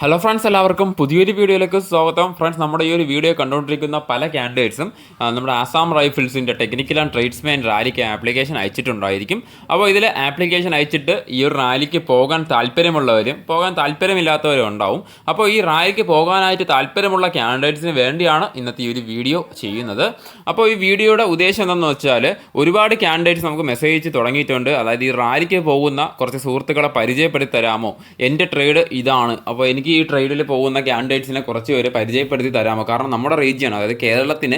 Hello friends, എല്ലാവർക്കും പുതിയൊരു വീഡിയോയിലേക്ക് സ്വാഗതം. ഫ്രണ്ട്സ്, നമ്മുടെ ഈ ഒരു വീഡിയോ കണ്ടുകൊണ്ടിരിക്കുന്ന പല കാൻഡിഡേറ്റ്സും നമ്മുടെ ആസാം റൈഫിൾസിൻ്റെ ടെക്നിക്കൽ ആൻഡ് ട്രേഡ്സ്മാൻ റാലിക്ക് ആപ്ലിക്കേഷൻ അയച്ചിട്ടുണ്ടായിരിക്കും. അപ്പോൾ ഇതിൽ ആപ്ലിക്കേഷൻ അയച്ചിട്ട് ഈ ഒരു റാലിക്ക് പോകാൻ താല്പര്യമുള്ളവരും പോകാൻ താല്പര്യമില്ലാത്തവരും ഉണ്ടാവും. അപ്പോൾ ഈ റാലിക്ക് പോകാനായിട്ട് താല്പര്യമുള്ള കാൻഡിഡേറ്റ്സിന് വേണ്ടിയാണ് ഇന്നത്തെ ഈ ഒരു വീഡിയോ ചെയ്യുന്നത്. അപ്പോൾ ഈ വീഡിയോയുടെ ഉദ്ദേശം എന്താണെന്ന് വെച്ചാൽ, ഒരുപാട് കാൻഡിഡേറ്റ്സ് നമുക്ക് മെസ്സേജ് തുടങ്ങിയിട്ടുണ്ട്. അതായത് ഈ റാലിക്ക് പോകുന്ന കുറച്ച് സുഹൃത്തുക്കളെ പരിചയപ്പെടുത്തി തരാമോ, എൻ്റെ ട്രേഡ് ഇതാണ്, അപ്പോൾ എനിക്ക് ഈ ട്രേഡിൽ പോകുന്ന കാൻഡിഡേറ്റ്സിനെ കുറച്ച് പേര് പരിചയപ്പെടുത്തി തരാമോ? കാരണം നമ്മുടെ റീജിയൻ, അതായത് കേരളത്തിന്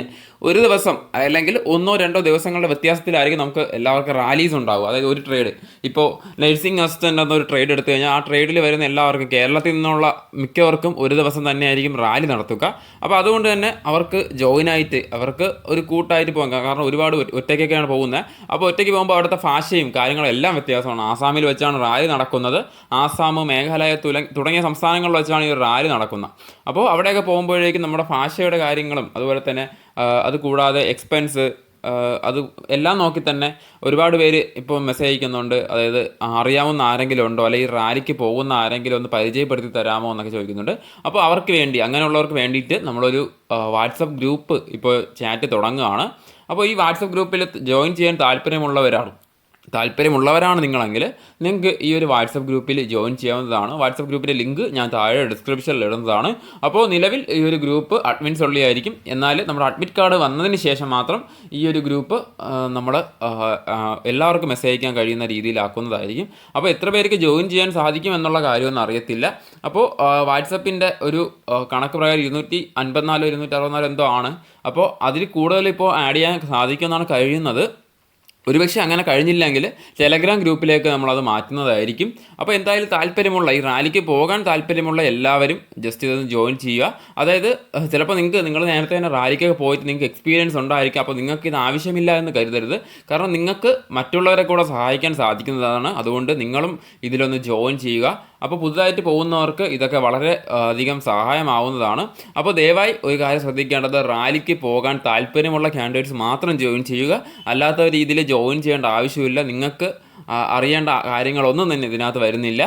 ഒരു ദിവസം അല്ലെങ്കിൽ 1-2 ദിവസങ്ങളുടെ വ്യത്യാസത്തിലായിരിക്കും നമുക്ക് എല്ലാവർക്കും റാലീസ് ഉണ്ടാകും. അതായത് ഒരു ട്രേഡ്, ഇപ്പോൾ നഴ്സിംഗ് അസിസ്റ്റൻ്റ് എന്നൊരു ട്രേഡ് എടുത്തു കഴിഞ്ഞാൽ ആ ട്രേഡിൽ വരുന്ന എല്ലാവർക്കും, കേരളത്തിൽ നിന്നുള്ള മിക്കവർക്കും ഒരു ദിവസം തന്നെയായിരിക്കും റാലി നടത്തുക. അപ്പോൾ അതുകൊണ്ട് തന്നെ അവർക്ക് ജോയിനായിട്ട്, അവർക്ക് ഒരു കൂട്ടായിട്ട് പോകാം. കാരണം ഒരുപാട് ഒറ്റയ്ക്കൊക്കെയാണ് പോകുന്നത്. അപ്പോൾ ഒറ്റയ്ക്ക് പോകുമ്പോൾ അവിടുത്തെ ഭാഷയും കാര്യങ്ങളും എല്ലാം വ്യത്യാസമാണ്. ആസാമിൽ വെച്ചാണ് റാലി നടക്കുന്നത്. ആസാം, മേഘാലയ തുടങ്ങിയ സംസ്ഥാനങ്ങളിൽ വെച്ചാണ് ഈ റാലി നടക്കുന്നത്. അപ്പോൾ അവിടെയൊക്കെ പോകുമ്പോഴേക്കും നമ്മുടെ ഭാഷയുടെ കാര്യങ്ങളും അതുപോലെ തന്നെ അത് കൂടാതെ എക്സ്പെൻസ്, അത് എല്ലാം നോക്കി തന്നെ ഒരുപാട് പേര് ഇപ്പോൾ മെസ്സേജ് അയക്കുന്നുണ്ട്. അതായത് അറിയാവുന്ന ആരെങ്കിലും ഉണ്ടോ, അല്ലെങ്കിൽ റാലിക്ക് പോകുന്ന ആരെങ്കിലും ഒന്ന് പരിചയപ്പെടുത്തി തരാമോ എന്നൊക്കെ ചോദിക്കുന്നുണ്ട്. അപ്പോൾ അവർക്ക് വേണ്ടി, അങ്ങനെയുള്ളവർക്ക് വേണ്ടിയിട്ട് നമ്മളൊരു വാട്സപ്പ് ഗ്രൂപ്പ് ഇപ്പോൾ ചാറ്റ് തുടങ്ങുകയാണ്. അപ്പോൾ ഈ വാട്സപ്പ് ഗ്രൂപ്പിൽ ജോയിൻ ചെയ്യാൻ താല്പര്യമുള്ളവരാണ് നിങ്ങളെങ്കിൽ നിങ്ങൾക്ക് ഈ ഒരു വാട്സപ്പ് ഗ്രൂപ്പിൽ ജോയിൻ ചെയ്യാവുന്നതാണ്. വാട്സപ്പ് ഗ്രൂപ്പിൻ്റെ ലിങ്ക് ഞാൻ താഴെ ഡിസ്ക്രിപ്ഷനിൽ ഇടുന്നതാണ്. അപ്പോൾ നിലവിൽ ഈ ഒരു ഗ്രൂപ്പ് അഡ്മിൻസ് ഉള്ളിയായിരിക്കും. എന്നാൽ നമ്മുടെ അഡ്മിറ്റ് കാർഡ് വന്നതിന് ശേഷം മാത്രം ഈ ഒരു ഗ്രൂപ്പ് നമ്മൾ എല്ലാവർക്കും മെസ്സേജ് അയക്കാൻ കഴിയുന്ന രീതിയിലാക്കുന്നതായിരിക്കും. അപ്പോൾ എത്ര പേർക്ക് ജോയിൻ ചെയ്യാൻ സാധിക്കും എന്നുള്ള കാര്യമൊന്നും അറിയത്തില്ല. അപ്പോൾ വാട്സപ്പിൻ്റെ ഒരു കണക്ക് പ്രകാരം 254 264 എന്തോ ആണ്. അപ്പോൾ അതിൽ കൂടുതൽ ഇപ്പോൾ ആഡ് ചെയ്യാൻ സാധിക്കുമെന്നാണ് കഴിയുന്നത്. ഒരുപക്ഷെ അങ്ങനെ കഴിഞ്ഞില്ലെങ്കിൽ ടെലഗ്രാം ഗ്രൂപ്പിലേക്ക് നമ്മളത് മാറ്റുന്നതായിരിക്കും. അപ്പോൾ എന്തായാലും താല്പര്യമുള്ള, ഈ റാലിക്ക് പോകാൻ താല്പര്യമുള്ള എല്ലാവരും ജസ്റ്റ് ഇതൊന്ന് ജോയിൻ ചെയ്യുക. അതായത് ചിലപ്പോൾ നിങ്ങൾ നേരത്തെ തന്നെ റാലിക്കൊക്കെ പോയിട്ട് നിങ്ങൾക്ക് എക്സ്പീരിയൻസ് ഉണ്ടായിരിക്കും. അപ്പോൾ നിങ്ങൾക്ക് ഇത് ആവശ്യമില്ല എന്ന് കരുതരുത്. കാരണം നിങ്ങൾക്ക് മറ്റുള്ളവരെ കൂടെ സഹായിക്കാൻ സാധിക്കുന്നതാണ്. അതുകൊണ്ട് നിങ്ങളും ഇതിലൊന്ന് ജോയിൻ ചെയ്യുക. അപ്പോൾ പുതുതായിട്ട് പോകുന്നവർക്ക് ഇതൊക്കെ വളരെ അധികം സഹായമാവുന്നതാണ്. അപ്പോൾ ദയവായി ഒരു കാര്യം ശ്രദ്ധിക്കേണ്ടത്, റാലിക്ക് പോകാൻ താല്പര്യമുള്ള കാൻഡിഡേറ്റ്സ് മാത്രം ജോയിൻ ചെയ്യുക. അല്ലാത്ത രീതിയിൽ ജോയിൻ ചെയ്യേണ്ട ആവശ്യമില്ല. നിങ്ങൾക്ക് അറിയേണ്ട കാര്യങ്ങളൊന്നും തന്നെ ഇതിനകത്ത് വരുന്നില്ല.